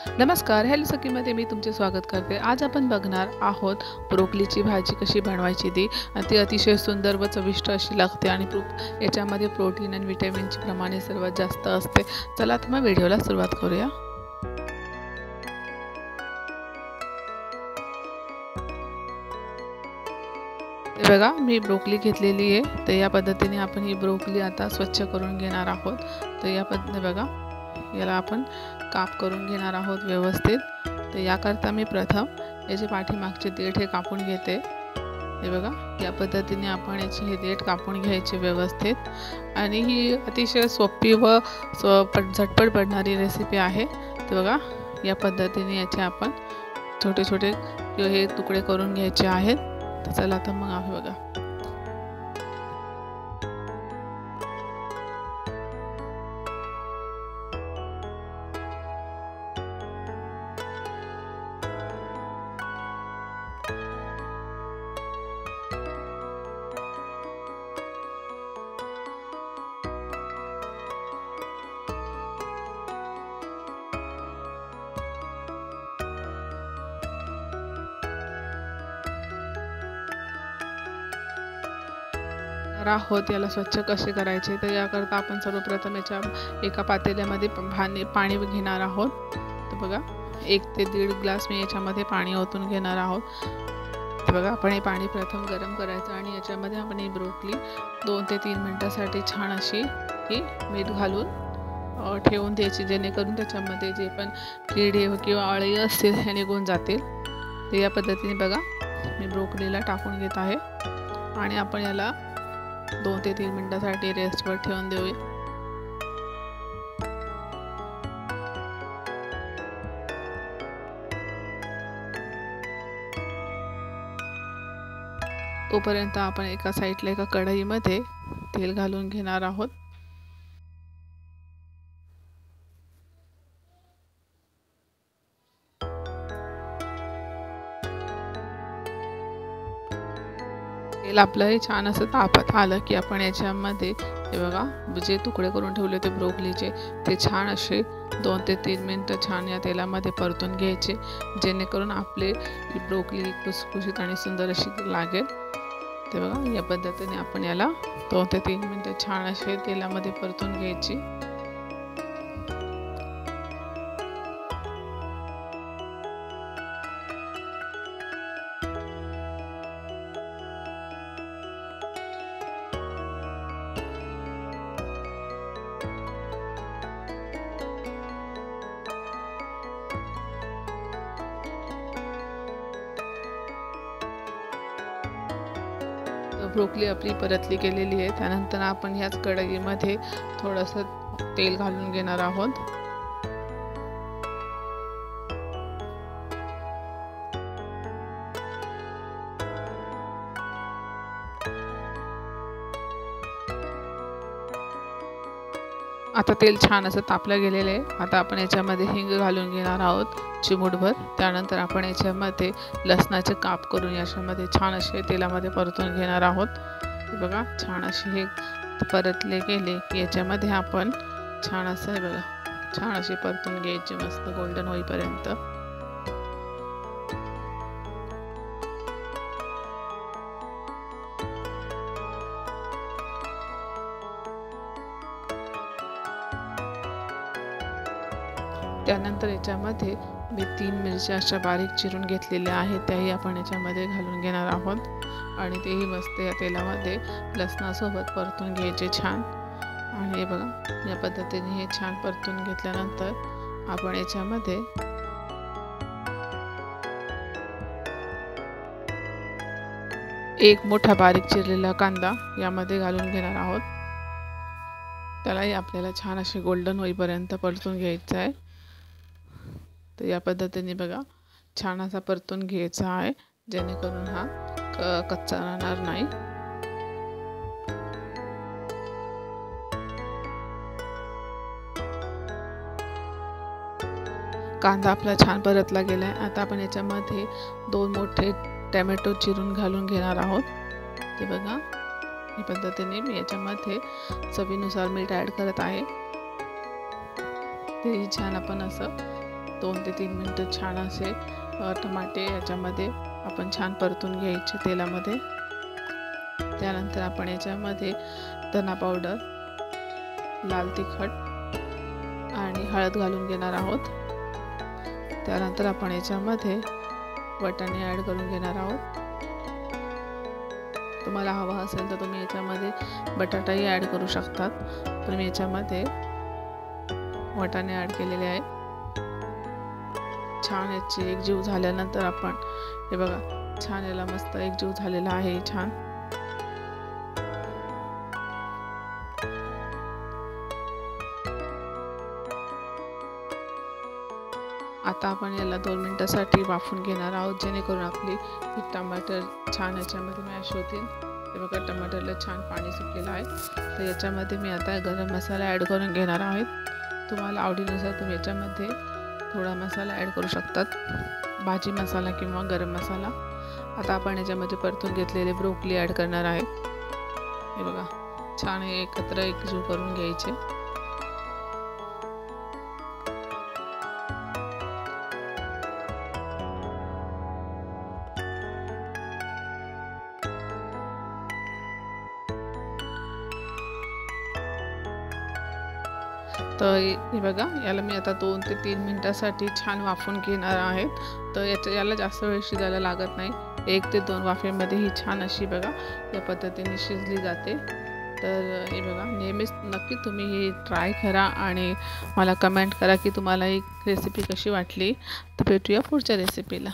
नमस्कार, हेल्थ सखीमध्ये मी तुमचे स्वागत करते। आज आपण बघणार आहोत ब्रोकोलीची भाजी कशी बनवायची ती अतिशय सुंदर व चविष्ट अशी लागते आणि याच्यामध्ये प्रोटीन आणि विटॅमिनचे प्रमाण सर्वात जास्त असते। चला तर मग व्हिडिओला सुरुवात करूया। बघा मी ब्रोकोली घेतलेली आहे। तर या पद्धतीने आपण ही ब्रोकोली आता स्वच्छ करून घेणार आहोत। तर या पद्धतीने बघा याला आपण काप करून घेणार आहोत व्यवस्थित। तर याकरता मी प्रथम याचे पाठीमागचे देठ हे कापून घेते। हे बघा या पद्धतीने आपण याचे हे देठ कापून घ्यायचे व्यवस्थित। आणि ही अतिशय सोपी व झटपट बनणारी रेसिपी आहे। तर बघा या पद्धतीने याचे आपण छोटे छोटे हे तुकडे करून घ्यायचे आहेत। तर चला तर मग आहे बघा आहोत। याला स्वच्छ कसे करायचे तर याकरता आपण सर्वप्रथम याच्या एका पातेल्यामध्ये पाणी घेणार आहोत। तर बघा 1 ते 1.5 ग्लास मी याच्यामध्ये पाणी ओतून घेणार आहोत। तर बघा आपण हे पाणी प्रथम गरम करायचं आणि याच्यामध्ये आपण ही ब्रोकोली 2 ते 3 मिनिटासाठी छान अशी ही मीठ घालून ठेवून द्यायची, जेणेकरून त्याच्यामध्ये जे पण किडे किंवा अळी असतील हे निघून जातील। तर या पद्धतीने बघा मी ब्रोकोलीला टाकून घेत आहे आणि आपण याला 2 ते 3 मिनिटांसाठी रेस्टवर ठेवून देऊया। तोपर्यंत आपण एका साईडला एका कढईमध्ये तेल घालून घेणार आहोत। तेल आपलं हे छान असं तापत आलं की आपण याच्यामध्ये हे बघा जे तुकडे करून ठेवले होते ब्रोकोलीचे ते छान असे 2 ते 3 मिनिटं छान या तेलामध्ये परतून घ्यायचे, जेणेकरून आपले ब्रोकोली खुसखुशीत आणि सुंदर अशी लागेल। ते बघा या पद्धतीने आपण याला 2 ते 3 मिनिटं छान असे तेलामध्ये परतून घ्यायची। ब्रोकोली आपली परतली गेलेली आहे। त्यानंतर आपण ह्याच कढईमध्ये थोडंसं तेल घालून घेणार आहोत। आता तेल छान असं तापलं गेलेलं आहे। आता आपण याच्यामध्ये हिंग घालून घेणार आहोत चिमूटभर। त्यानंतर आपण याच्यामध्ये लसणाचे काप करून याच्यामध्ये छान असे तेलामध्ये परतून घेणार आहोत। बघा छान असे हे परतले गेले की याच्यामध्ये आपण छान असं बघा छान असे परतून घ्यायचे मस्त गोल्डन होईपर्यंत। त्यानंतर याच्यामध्ये मी 3 मिरच्या अशा बारीक चिरून घेतलेल्या आहेत, त्याही आपण याच्यामध्ये घालून घेणार आहोत आणि तेही मस्त या तेलामध्ये लसणासोबत परतून घ्यायचे छान। आणि हे बघा या पद्धतीने हे छान परतून घेतल्यानंतर आपण याच्यामध्ये एक मोठा बारीक चिरलेला कांदा यामध्ये घालून घेणार आहोत। त्यालाही आपल्याला छान असे गोल्डन होईपर्यंत परतून घ्यायचं आहे। तर या पद्धतीने बघा छान असा परतून घ्यायचा आहे, जेणेकरून हा कच्चा राहणार नाही। कांदा आपला छान परतला गेला आहे। आता आपण याच्यामध्ये 2 मोठे टोमॅटो चिरून घालून घेणार आहोत। ते बघा या पद्धतीने मी याच्यामध्ये चवीनुसार मीठ ॲड करत आहे। तेही छान आपण असं 2 ते 3 मिनटं छान असे टमाटे याच्यामध्ये आपण छान परतून घ्यायचे तेलामध्ये। त्यानंतर आपण याच्यामध्ये धना पावडर, लाल तिखट आणि हळद घालून घेणार आहोत। त्यानंतर आपण याच्यामध्ये वाटाणे ॲड करून घेणार आहोत। तुम्हाला हवा असेल तर तुम्ही याच्यामध्ये बटाटाही ॲड करू शकतात, पण मी याच्यामध्ये वाटाणे ॲड केलेले आहे। छान याची एकजीव झाल्यानंतर आपण हे बघा, छान याला मस्त एकजीव झालेला आहे छान। आता आपण याला 2 मिनिटांसाठी वाफून घेणार आहोत, जेणेकरून आपली टमाटर छान याच्यामध्ये मॅश होतील। हे बघा, टमाटरला छान पाणी सुटलेलं आहे। तर याच्यामध्ये मी आता गरम मसाला ॲड करून घेणार आहे। तुम्हाला आवडीनुसार तुम्ही याच्यामध्ये थोडा मसाला ॲड करू शकतात, भाजी मसाला किंवा गरम मसाला। आता आपण याच्यामध्ये परतून घेतलेले ब्रोकोली ॲड करणार आहे। हे बघा, छान हे एकत्र एकजीव करून घ्यायचे। तर हे बघा, याला मी आता 2 ते 3 मिनिटांसाठी छान वाफून घेणार आहे। तर याला जास्त वेळ शिजायला लागत नाही, 1 ते 2 वाफेमध्ये ही छान अशी बघा या पद्धतीने शिजली जाते। तर हे बघा, नेहमीच नक्की तुम्ही हे ट्राय करा आणि मला कमेंट करा की तुम्हाला ही रेसिपी कशी वाटली। तर भेटूया पुढच्या रेसिपीला।